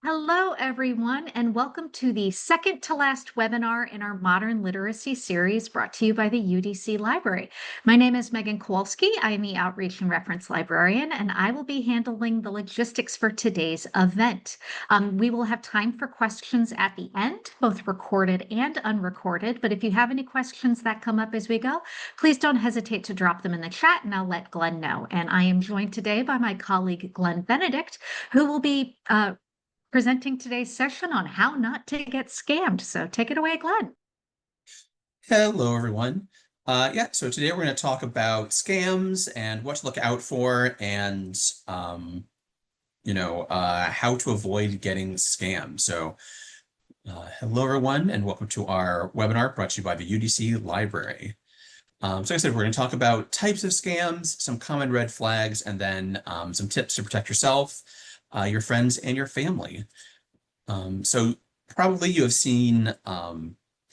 Hello, everyone, and welcome to the second to last webinar in our Modern Literacy series brought to you by the UDC Library. My name is Megan Kowalski. I am the Outreach and Reference Librarian, and I will be handling the logistics for today's event. We will have time for questions at the end, both recorded and unrecorded, but if you have any questions that come up as we go, please don't hesitate to drop them in the chat, and I'll let Glenn know. And I am joined today by my colleague, Glenn Benedict, who will be presenting today's session on how not to get scammed. So take it away, Glenn. Hello, everyone. So today we're going to talk about scams and what to look out for and, how to avoid getting scammed. So hello, everyone, and welcome to our webinar brought to you by the UDC Library. Like I said, we're going to talk about types of scams, some common red flags, and then some tips to protect yourself, your friends, and your family. So probably you have seen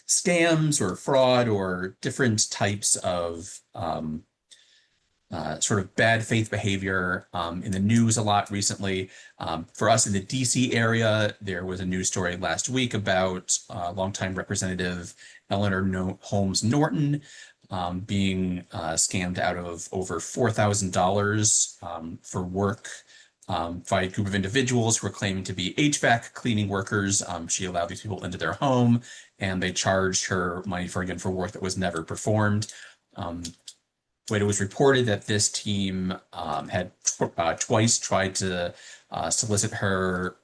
scams or fraud or different types of sort of bad faith behavior in the news a lot recently. For us in the DC area, there was a news story last week about longtime Representative Eleanor Holmes Norton being scammed out of over $4,000 for work by a group of individuals who were claiming to be HVAC cleaning workers. She allowed these people into their home, and they charged her money for work that was never performed. When it was reported that this team had twice tried to solicit her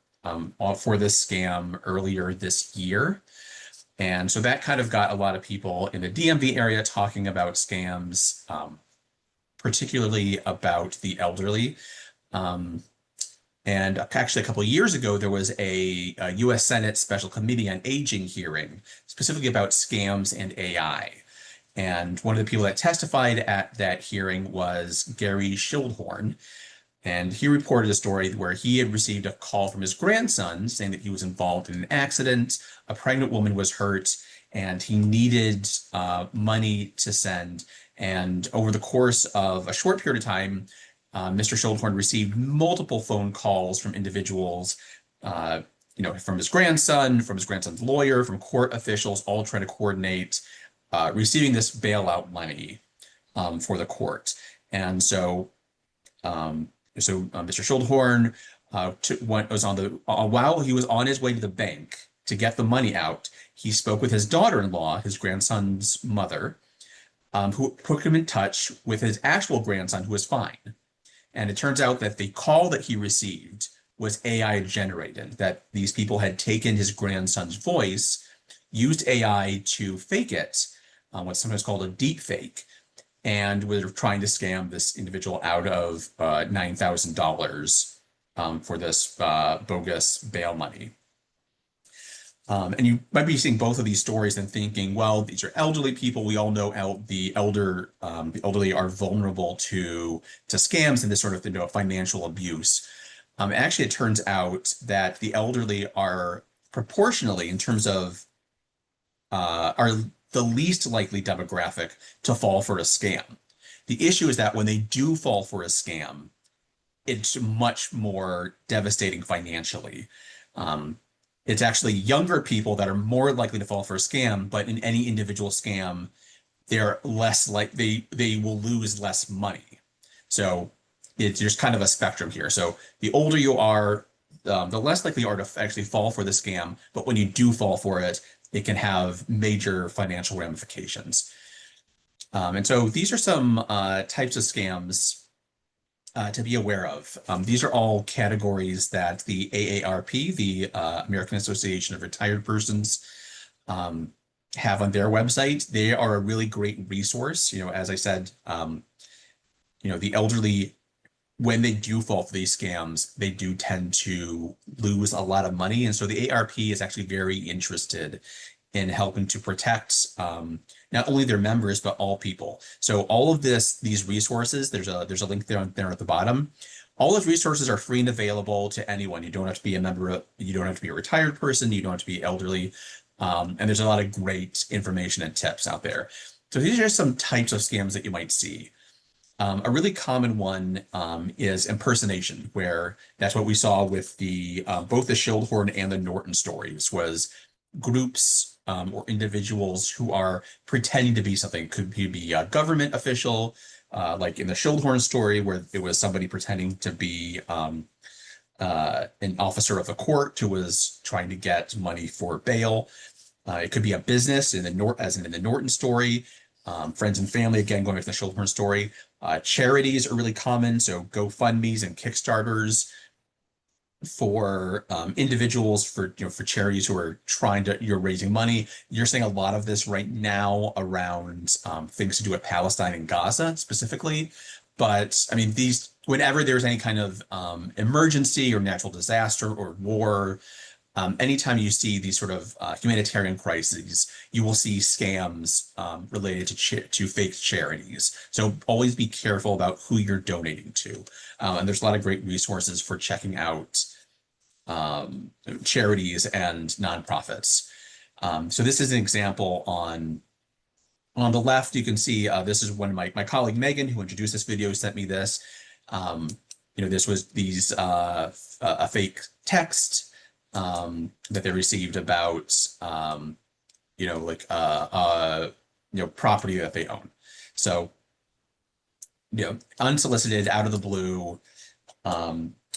for this scam earlier this year. And so that kind of got a lot of people in the DMV area talking about scams, particularly about the elderly. And actually, a couple of years ago, there was a U.S. Senate Special Committee on Aging hearing, specifically about scams and AI. And one of the people that testified at that hearing was Gary Schildhorn. And he reported a story where he had received a call from his grandson saying that he was involved in an accident, a pregnant woman was hurt, and he needed money to send. And over the course of a short period of time, Mr. Schildhorn received multiple phone calls from individuals, from his grandson, from his grandson's lawyer, from court officials, all trying to coordinate receiving this bailout money for the court. And so, Mr. Schildhorn while he was on his way to the bank to get the money out, he spoke with his daughter-in-law, his grandson's mother, who put him in touch with his actual grandson, who was fine. And it turns out that the call that he received was AI generated, that these people had taken his grandson's voice, used AI to fake it, what's sometimes called a deep fake, and were trying to scam this individual out of $9,000 for this bogus bail money. And you might be seeing both of these stories and thinking, well, these are elderly people. We all know the elderly are vulnerable to scams and this sort of financial abuse. Actually, it turns out that the elderly are proportionally, in terms of, are the least likely demographic to fall for a scam. The issue is that when they do fall for a scam, it's much more devastating financially. It's actually younger people that are more likely to fall for a scam, but in any individual scam, they're less they will lose less money. So there's kind of a spectrum here. So the older you are, the less likely you are to actually fall for the scam. But when you do fall for it, it can have major financial ramifications. And so these are some types of scams to be aware of. These are all categories that the AARP, the American Association of Retired Persons, have on their website. They are a really great resource. As I said, the elderly, when they do fall for these scams, they do tend to lose a lot of money. And so the AARP is actually very interested in helping to protect not only their members, but all people. So all of these resources, there's a link there at the bottom. All those resources are free and available to anyone. You don't have to be a member, you don't have to be a retired person, you don't have to be elderly. And there's a lot of great information and tips out there. So these are some types of scams that you might see. A really common one is impersonation, where that's what we saw with the both the Schildhorn and the Norton stories, was groups or individuals who are pretending to be something. Could be a government official, like in the Schildhorn story, where it was somebody pretending to be an officer of the court who was trying to get money for bail. It could be a business as in the Norton story. Friends and family, again, going back to the Schildhorn story. Charities are really common, so GoFundMe's and Kickstarters for individuals, for charities who are you're raising money. You're seeing a lot of this right now around things to do with Palestine and Gaza specifically. But I mean, whenever there's any kind of emergency or natural disaster or war, anytime you see these sort of humanitarian crises, you will see scams related to fake charities. So always be careful about who you're donating to. And there's a lot of great resources for checking out charities and nonprofits. So this is an example on the left. You can see this is one of my colleague Megan, who introduced this video, sent me this. This was a fake text that they received about property that they own. So unsolicited, out of the blue.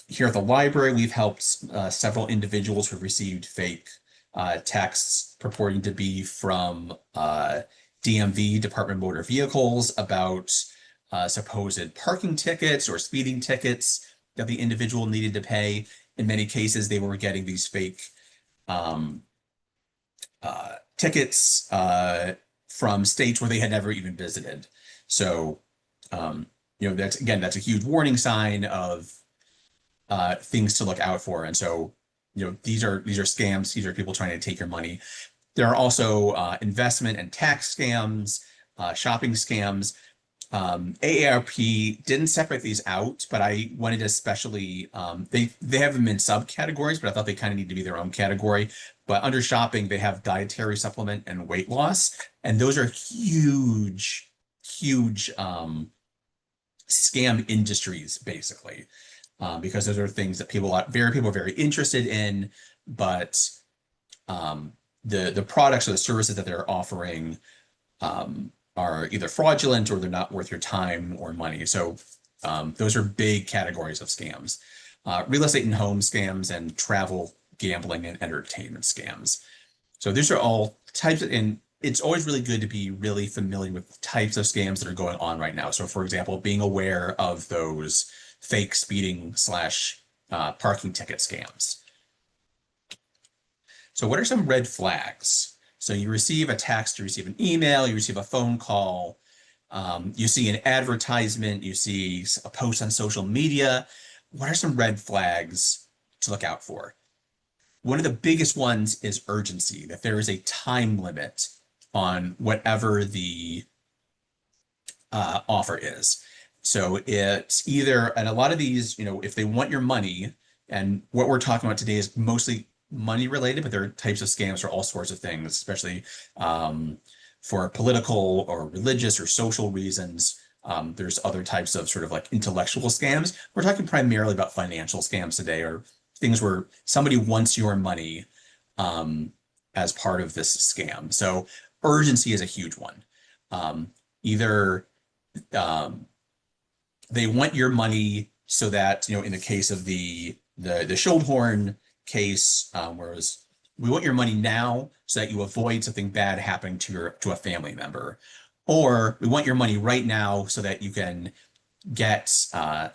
Here at the library, we've helped several individuals who've received fake texts purporting to be from DMV, Department of Motor Vehicles, about supposed parking tickets or speeding tickets that the individual needed to pay. In many cases, they were getting these fake tickets from states where they had never even visited. So, that's a huge warning sign of things to look out for. And so, these are scams. These are people trying to take your money. There are also investment and tax scams, shopping scams. AARP didn't separate these out, but I wanted to especially, they have them in subcategories, but I thought they kind of need to be their own category. But under shopping, they have dietary supplement and weight loss. And those are huge, huge scam industries, basically, because those are things that people are very interested in, but the products or the services that they're offering are either fraudulent or they're not worth your time or money. So those are big categories of scams. Real estate and home scams, and travel, gambling, and entertainment scams. So these are all types and it's always really good to be really familiar with types of scams that are going on right now. So for example, being aware of those fake speeding / parking ticket scams. So what are some red flags? So you receive a text, you receive an email, you receive a phone call, you see an advertisement, you see a post on social media. What are some red flags to look out for? One of the biggest ones is urgency, that there is a time limit on whatever the offer is. So it's either, and a lot of these, if they want your money, and what we're talking about today is mostly money related, but there are types of scams for all sorts of things, especially for political or religious or social reasons. There's other types of sort of like intellectual scams. We're talking primarily about financial scams today, or things where somebody wants your money as part of this scam. So urgency is a huge one. Either they want your money so that, in the case of the Schildhorn case, whereas we want your money now so that you avoid something bad happening to a family member, or we want your money right now so that you can get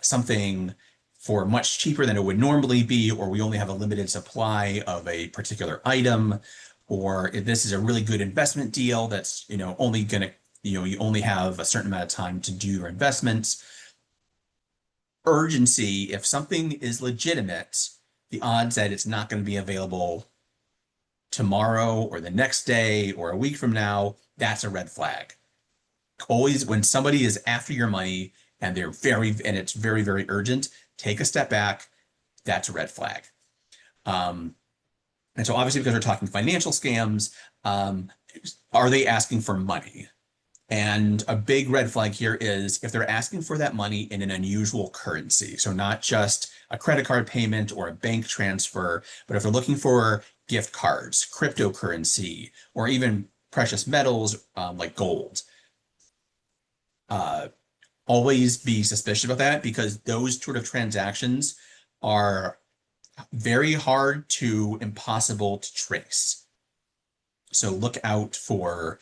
something for much cheaper than it would normally be, or we only have a limited supply of a particular item, or if this is a really good investment deal that's only gonna you only have a certain amount of time to do your investments. Urgency, if something is legitimate, the odds that it's not going to be available tomorrow or the next day or a week from now, that's a red flag. Always, when somebody is after your money and it's very, very urgent, take a step back. That's a red flag. And so obviously, because we're talking financial scams, are they asking for money? And a big red flag here is if they're asking for that money in an unusual currency. So not just a credit card payment or a bank transfer, but if they're looking for gift cards, cryptocurrency, or even precious metals like gold. Always be suspicious about that because those sort of transactions are very hard to impossible to trace. So look out for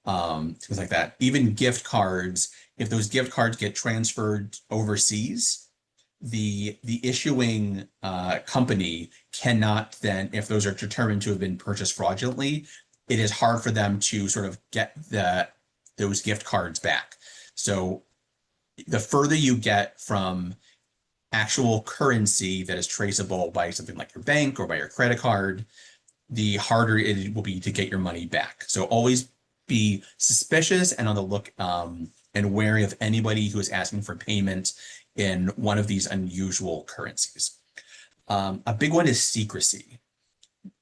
things like that. Even gift cards, if those gift cards get transferred overseas, the issuing company cannot then, if those are determined to have been purchased fraudulently, it is hard for them to sort of get those gift cards back. So the further you get from actual currency that is traceable by something like your bank or by your credit card, the harder it will be to get your money back. So always be suspicious and on the look and wary of anybody who is asking for payment in one of these unusual currencies. A big one is secrecy.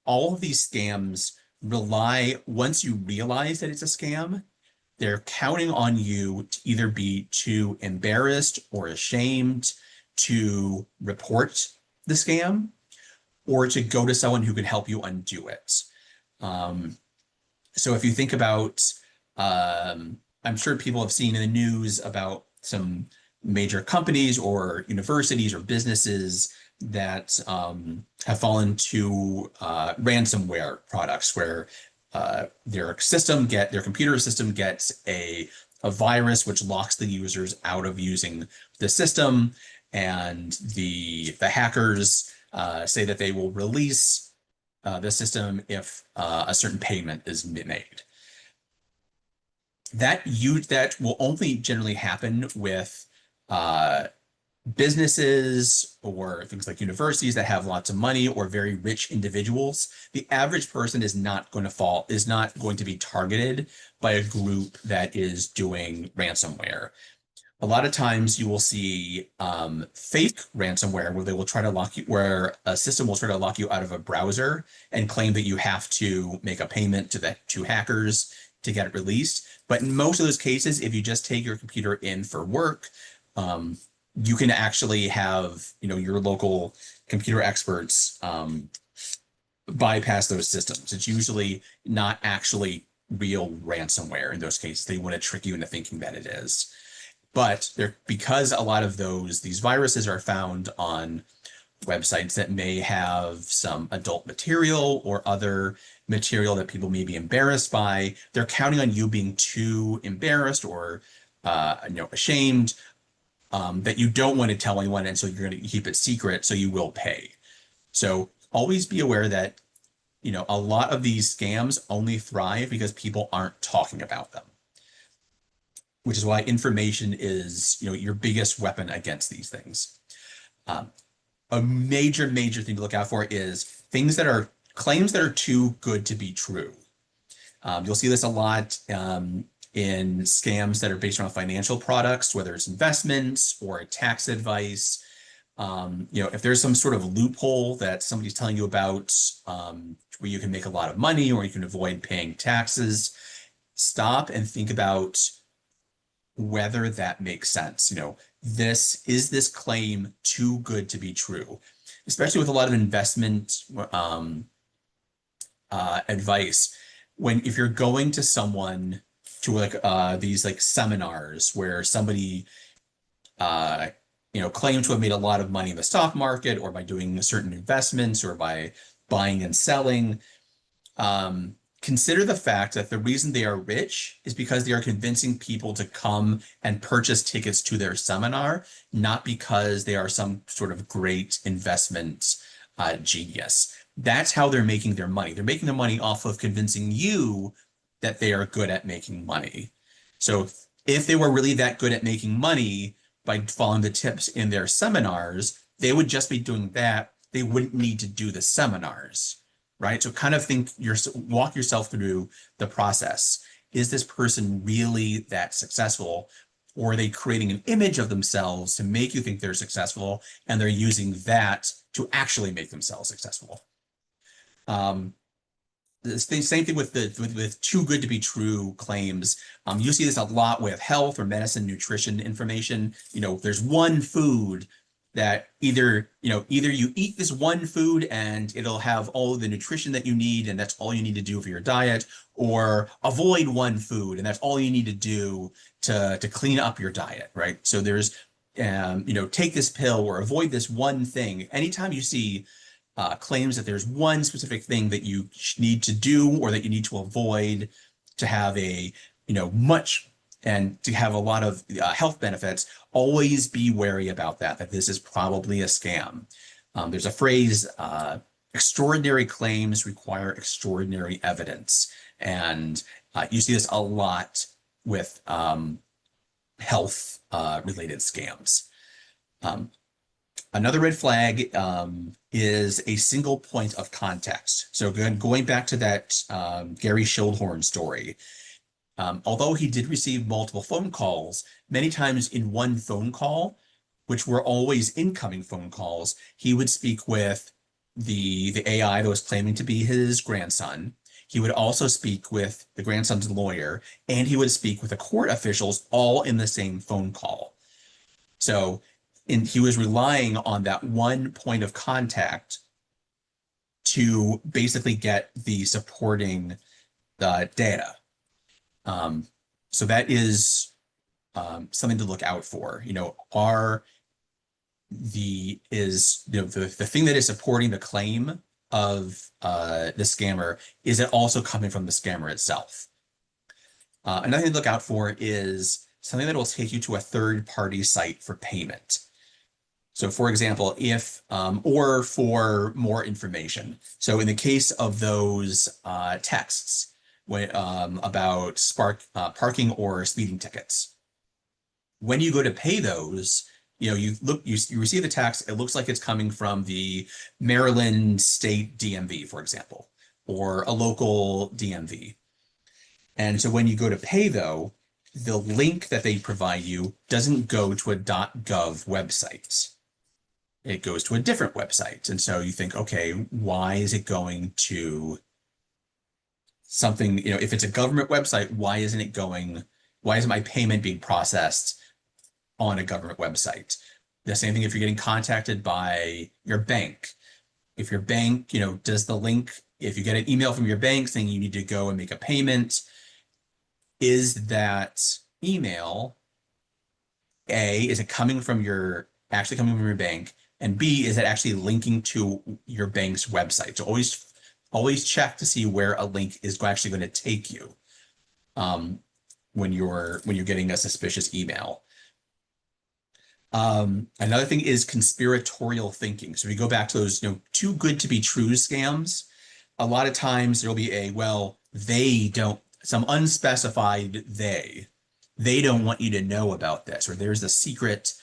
All of these scams rely, once you realize that it's a scam, they're counting on you to either be too embarrassed or ashamed to report the scam or to go to someone who can help you undo it. So if you think about, I'm sure people have seen in the news about some major companies or universities or businesses that have fallen to ransomware products where their computer system gets a virus which locks the users out of using the system, and the hackers say that they will release the system if a certain payment is made. That will only generally happen with businesses or things like universities that have lots of money or very rich individuals. The average person is not going to be targeted by a group that is doing ransomware. A lot of times you will see fake ransomware where they will try to where a system will try to lock you out of a browser and claim that you have to make a payment to hackers to get it released. But in most of those cases, if you just take your computer in for work, you can actually have, your local computer experts bypass those systems. It's usually not actually real ransomware in those cases. They want to trick you into thinking that it is. But because a lot of these viruses are found on websites that may have some adult material or other material that people may be embarrassed by, they're counting on you being too embarrassed or ashamed that you don't want to tell anyone, and so you're going to keep it secret, so you will pay. So always be aware that a lot of these scams only thrive because people aren't talking about them, which is why information is your biggest weapon against these things. A major thing to look out for is claims that are too good to be true. You'll see this a lot in scams that are based on financial products, whether it's investments or tax advice. If there's some sort of loophole that somebody's telling you about where you can make a lot of money or you can avoid paying taxes, stop and think about whether that makes sense. Is this claim too good to be true? Especially with a lot of investment advice. If you're going to someone to these seminars where somebody claims to have made a lot of money in the stock market or by doing certain investments or by buying and selling, consider the fact that the reason they are rich is because they are convincing people to come and purchase tickets to their seminar, not because they are some sort of great investment genius. That's how they're making their money. They're making their money off of convincing you that they are good at making money. So if they were really that good at making money by following the tips in their seminars, they would just be doing that. They wouldn't need to do the seminars, right? So kind of walk yourself through the process. Is this person really that successful? Or are they creating an image of themselves to make you think they're successful, and they're using that to actually make themselves successful? same thing with with too good to be true claims. You see this a lot with health or medicine, nutrition information. There's one food that either you eat this one food and it'll have all of the nutrition that you need, and that's all you need to do for your diet, or avoid one food and that's all you need to do to clean up your diet, right? So there's take this pill or avoid this one thing. Anytime you see claims that there's one specific thing that you need to do or that you need to avoid to have much and to have a lot of health benefits, always be wary about that this is probably a scam. There's a phrase, extraordinary claims require extraordinary evidence. And you see this a lot with health related scams. Another red flag is a single point of context. So again, going back to that Gary Schildhorn story, although he did receive multiple phone calls, many times in one phone call, which were always incoming phone calls, he would speak with the AI that was claiming to be his grandson. He would also speak with the grandson's lawyer, and he would speak with the court officials all in the same phone call. So he was relying on that one point of contact to basically get the supporting data. So that is something to look out for. The thing that is supporting the claim of the scammer, is it also coming from the scammer itself? Another thing to look out for is something that will take you to a third-party site for payment. So for example, or for more information. So in the case of those texts about parking or speeding tickets, when you go to pay those, you receive the text, it looks like it's coming from the Maryland State DMV, for example, or a local DMV. And so when you go to pay, though, the link that they provide you doesn't go to a .gov website. It goes to a different website. And so you think, okay, why is it going to something, if it's a government website, why isn't my payment being processed on a government website? The same thing if you're getting contacted by your bank. If your bank, does the link, if you get an email from your bank saying you need to go and make a payment, is that email, A, is it actually coming from your bank? And B, is it actually linking to your bank's website? So always check to see where a link is actually going to take you when you're getting a suspicious email. Another thing is conspiratorial thinking. So we go back to those too good to be true scams. A lot of times there'll be some unspecified they don't want you to know about this, or there's a secret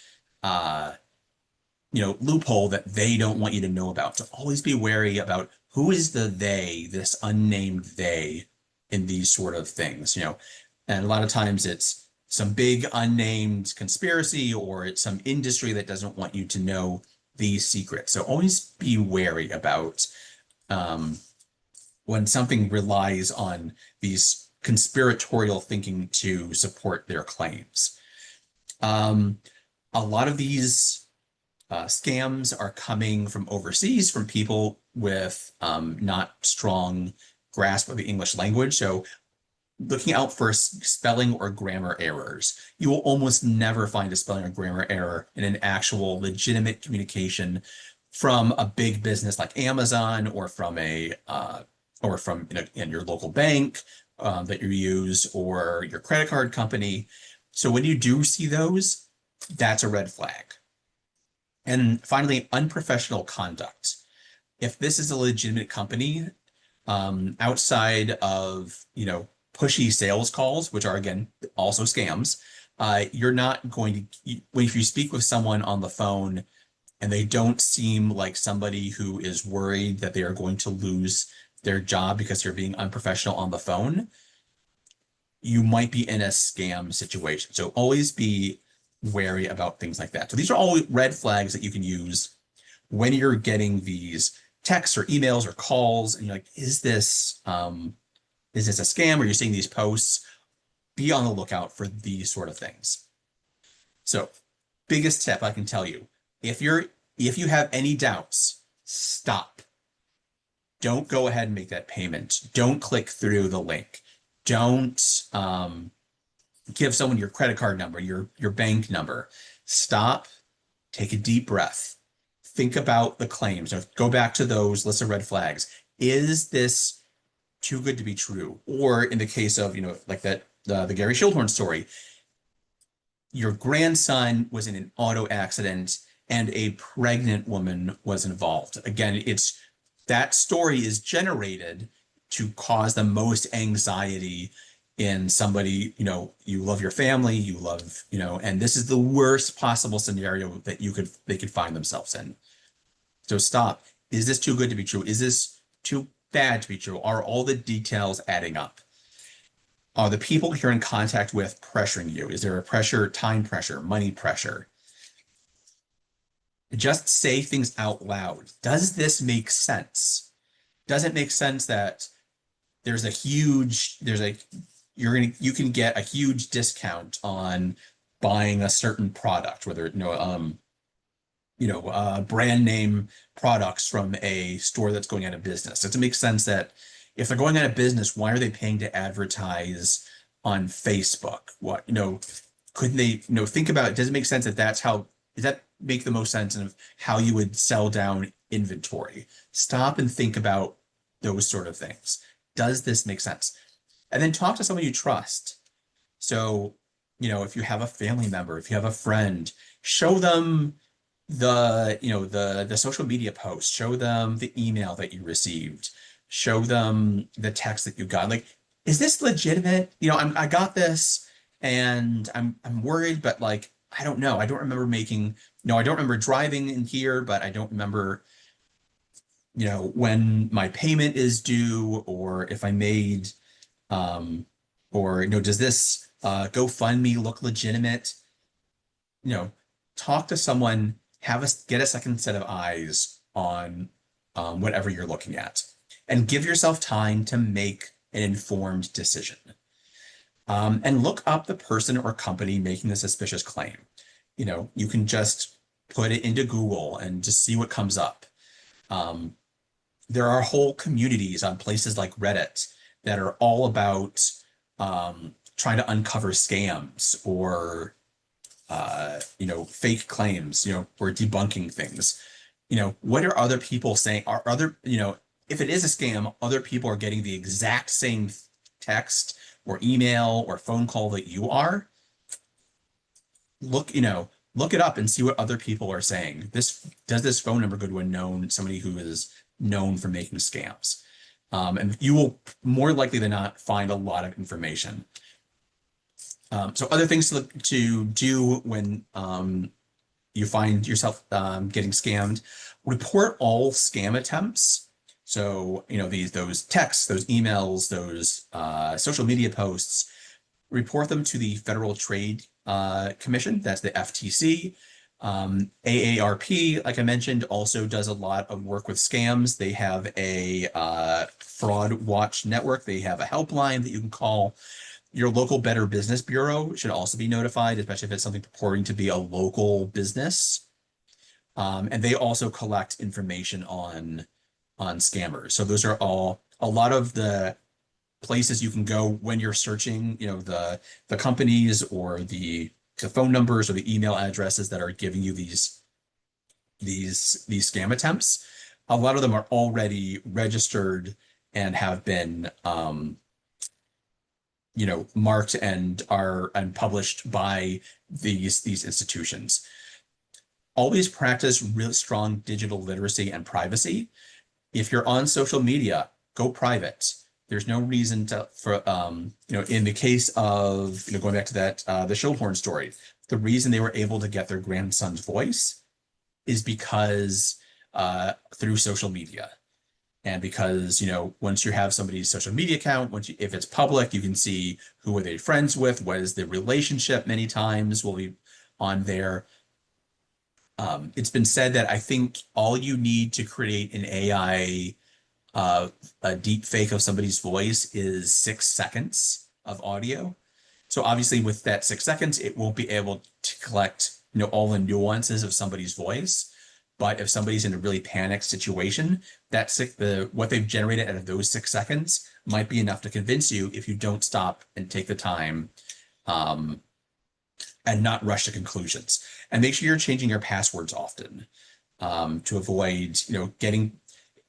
loophole that they don't want you to know about. So always be wary about who is the they, this unnamed they, in these sort of things, and a lot of times it's some big unnamed conspiracy, or it's some industry that doesn't want you to know these secrets. So always be wary about when something relies on these conspiratorial thinking to support their claims. A lot of these scams are coming from overseas, from people with not strong grasp of the English language. So looking out for spelling or grammar errors. You will almost never find a spelling or grammar error in an actual legitimate communication from a big business like Amazon, or from in your local bank that you use, or your credit card company. So when you do see those, that's a red flag. And finally, unprofessional conduct. If this is a legitimate company, outside of, pushy sales calls, which are, again, also scams, you're not going to, if you speak with someone on the phone and they don't seem like somebody who is worried that they are going to lose their job because they're being unprofessional on the phone, you might be in a scam situation. So always be wary about things like that. So these are all red flags that you can use when you're getting these texts or emails or calls, and you're like, is this a scam? Or you're seeing these posts? Be on the lookout for these sort of things. So, biggest tip I can tell you, if you have any doubts, stop. Don't go ahead and make that payment. Don't click through the link. Don't give someone your credit card number, your bank number. Stop, take a deep breath. Think about the claims. Now, go back to those lists of red flags. Is this too good to be true? Or in the case of, like the Gary Schildhorn story, your grandson was in an auto accident and a pregnant woman was involved. Again, that story is generated to cause the most anxiety in somebody, you love your family, you love, and this is the worst possible scenario that they could find themselves in. So stop. Is this too good to be true? Is this too bad to be true? Are all the details adding up? Are the people you're in contact with pressuring you? Is there a pressure, time pressure, money pressure? Just say things out loud. Does this make sense? Does it make sense that you can get a huge discount on buying a certain product, whether brand name products from a store that's going out of business? Does it make sense that if they're going out of business, why are they paying to advertise on Facebook? Couldn't they, think about it? Does it make sense that does that make the most sense of how you would sell down inventory? Stop and think about those sort of things. Does this make sense? And then talk to someone you trust. So, if you have a family member, if you have a friend, show them the social media post, show them the email that you received, show them the text that you got. Like, is this legitimate? I got this and I'm worried, but like, I don't know. I don't remember I don't remember driving in here, but I don't remember, when my payment is due, or if I made, does this GoFundMe look legitimate? Talk to someone, get a second set of eyes on whatever you're looking at, and give yourself time to make an informed decision. And look up the person or company making the suspicious claim. You can just put it into Google and just see what comes up. There are whole communities on places like Reddit that are all about trying to uncover scams or fake claims, or debunking things. What are other people saying? If it is a scam, other people are getting the exact same text or email or phone call that you are. Look it up and see what other people are saying. Does this phone number go to somebody who is known for making scams? And you will more likely than not find a lot of information. So other things to do when you find yourself getting scammed: report all scam attempts. So, those texts, those emails, those social media posts, report them to the Federal Trade Commission. That's the FTC. AARP, like I mentioned, also does a lot of work with scams. They have a fraud watch network. They have a helpline that you can call. Your local Better Business Bureau should also be notified, especially if it's something purporting to be a local business. And they also collect information on scammers. So those are a lot of the places you can go when you're searching, the companies or the phone numbers or the email addresses that are giving you these scam attempts. A lot of them are already registered and have been marked and published by these institutions. Always practice really strong digital literacy and privacy. If you're on social media, go private. There's no reason in the case of, going back to that, the Schildhorn story, the reason they were able to get their grandson's voice is because through social media. And because, once you have somebody's social media account, if it's public, you can see who are they friends with, what is the relationship, many times will be on there. It's been said that I think all you need to create an AI, a deep fake of somebody's voice is 6 seconds of audio. So obviously with that 6 seconds, it won't be able to collect, all the nuances of somebody's voice. But if somebody's in a really panicked situation, what they've generated out of those 6 seconds might be enough to convince you if you don't stop and take the time, um, and not rush to conclusions. And make sure you're changing your passwords often, to avoid, getting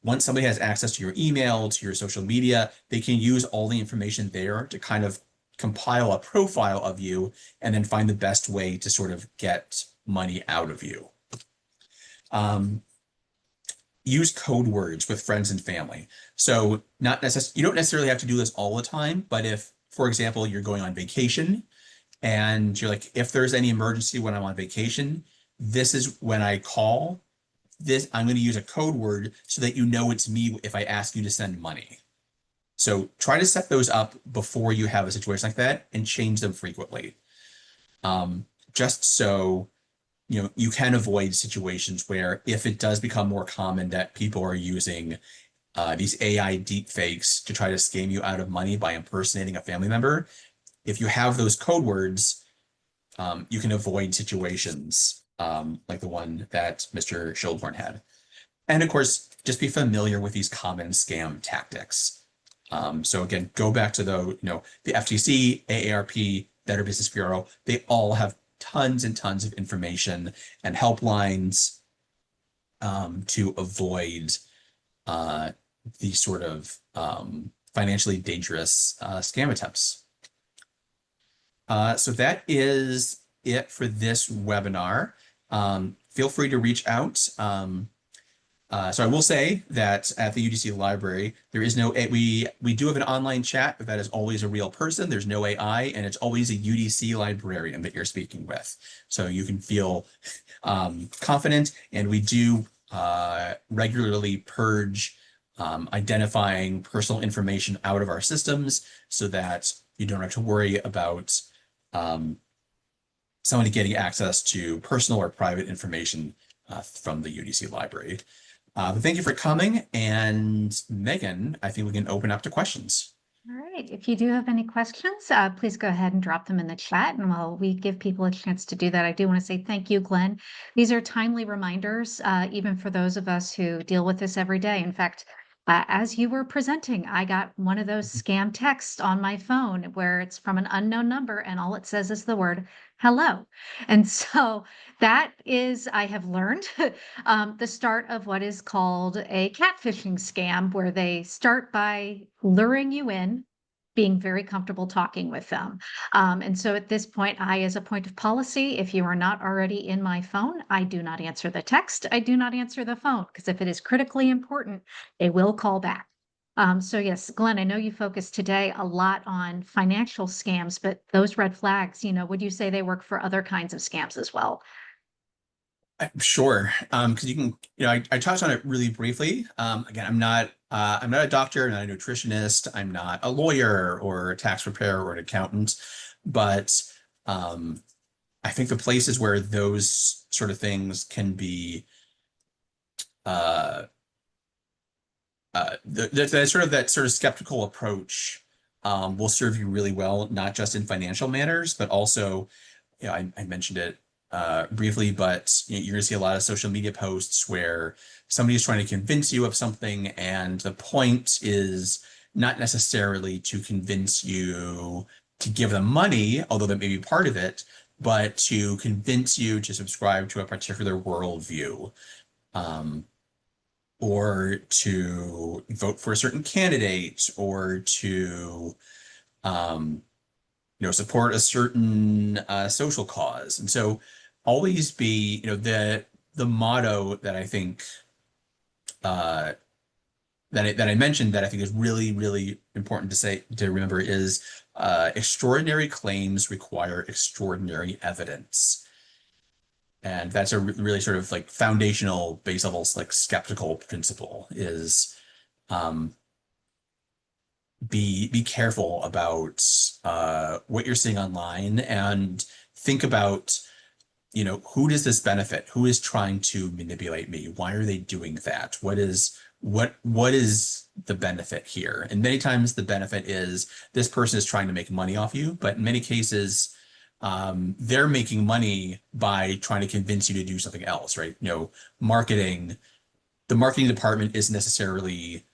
once somebody has access to your email, to your social media, they can use all the information there to kind of compile a profile of you and then find the best way to sort of get money out of you. Use code words with friends and family. So you don't necessarily have to do this all the time, but if, for example, you're going on vacation and you're like, if there's any emergency when I'm on vacation, this is when I call. I'm going to use a code word so that you know it's me if I ask you to send money. So try to set those up before you have a situation like that and change them frequently. Just so you can avoid situations where if it does become more common that people are using these AI deep fakes to try to scam you out of money by impersonating a family member, if you have those code words, you can avoid situations like the one that Mr. Schildhorn had. And of course, just be familiar with these common scam tactics. So again, go back to the FTC, AARP, Better Business Bureau. They all have tons and tons of information and helplines to avoid these sort of financially dangerous scam attempts. So that is it for this webinar. Feel free to reach out. So I will say that at the UDC library, there is we do have an online chat, but that is always a real person. There's no AI, and it's always a UDC librarian that you're speaking with. So you can feel confident, and we do regularly purge identifying personal information out of our systems so that you don't have to worry about somebody getting access to personal or private information from the UDC library. But thank you for coming. And Megan, I think we can open up to questions. All right. If you do have any questions, please go ahead and drop them in the chat. And while we give people a chance to do that, I do want to say thank you, Glenn. These are timely reminders, even for those of us who deal with this every day. In fact, as you were presenting, I got one of those scam texts on my phone where it's from an unknown number and all it says is the word hello. And so that is, I have learned, the start of what is called a catfishing scam, where they start by luring you in, being very comfortable talking with them. And so at this point, as a point of policy, if you are not already in my phone, I do not answer the text. I do not answer the phone, because if it is critically important, they will call back. So yes, Glenn, I know you focused today a lot on financial scams, but those red flags, would you say they work for other kinds of scams as well? Sure. Because you can, I touched on it really briefly. Again, I'm not a doctor, I'm not a nutritionist, I'm not a lawyer or a tax preparer or an accountant, but I think the places where those sort of things can be that sort of skeptical approach will serve you really well, not just in financial matters, but also, I mentioned it briefly, but you're going to see a lot of social media posts where somebody is trying to convince you of something, and the point is not necessarily to convince you to give them money, although that may be part of it, but to convince you to subscribe to a particular worldview, or to vote for a certain candidate, or to support a certain social cause. And so always be, the motto that I think that I mentioned that I think is really, really important to remember is extraordinary claims require extraordinary evidence. And that's a really sort of like foundational base level like skeptical principle is be careful about what you're seeing online, and think about who does this benefit? Who is trying to manipulate me? Why are they doing that? What is the benefit here? And many times the benefit is this person is trying to make money off you, but in many cases, they're making money by trying to convince you to do something else, right? Marketing, the marketing department isn't necessarily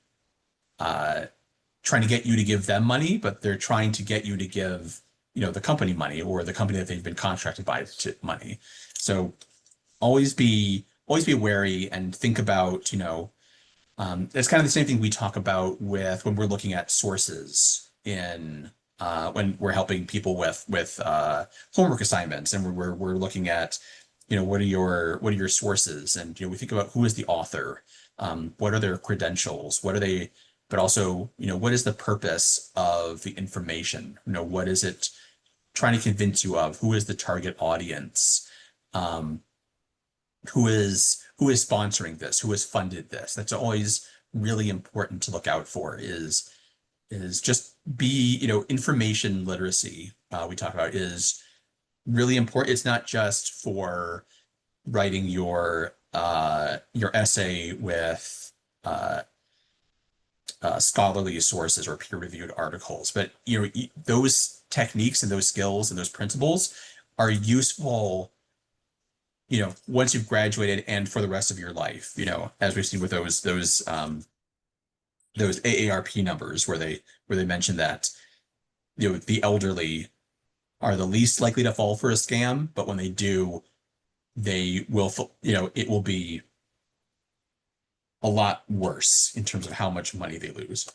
uh, trying to get you to give them money, but they're trying to get you to give, the company money or the company that they've been contracted by to money. So always be wary and think about, it's kind of the same thing we talk about with when we're looking at sources in when we're helping people with homework assignments, and we're looking at, what are your sources, and we think about who is the author, what are their credentials, what are they, but also, what is the purpose of the information? What is it trying to convince you of? Who is the target audience? Um, who is sponsoring this? Who has funded this? That's always really important to look out for. Is just be, information literacy, we talk about, is really important. It's not just for writing your essay with scholarly sources or peer-reviewed articles, but those techniques and those skills and those principles are useful, once you've graduated and for the rest of your life, as we've seen with those AARP numbers where they mention that, the elderly are the least likely to fall for a scam, but when they do, they will, it will be a lot worse in terms of how much money they lose.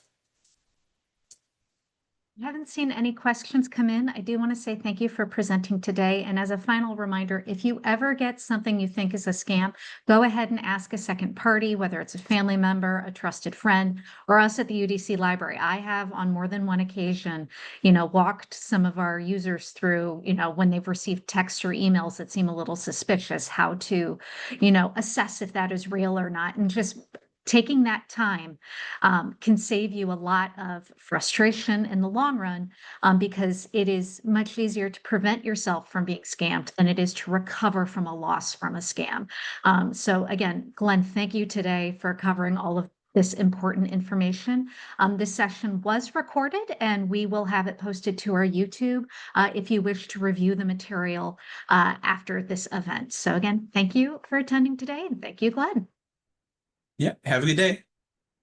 I haven't seen any questions come in. I do want to say thank you for presenting today. And as a final reminder, if you ever get something you think is a scam, go ahead and ask a second party, whether it's a family member, a trusted friend, or us at the UDC library. I have on more than one occasion, walked some of our users through, when they've received texts or emails that seem a little suspicious, how to, assess if that is real or not. And just taking that time can save you a lot of frustration in the long run, because it is much easier to prevent yourself from being scammed than it is to recover from a loss from a scam. So again, Glenn, thank you today for covering all of this important information. This session was recorded and we will have it posted to our YouTube if you wish to review the material after this event. So again, thank you for attending today, and thank you, Glenn. Yeah, have a good day.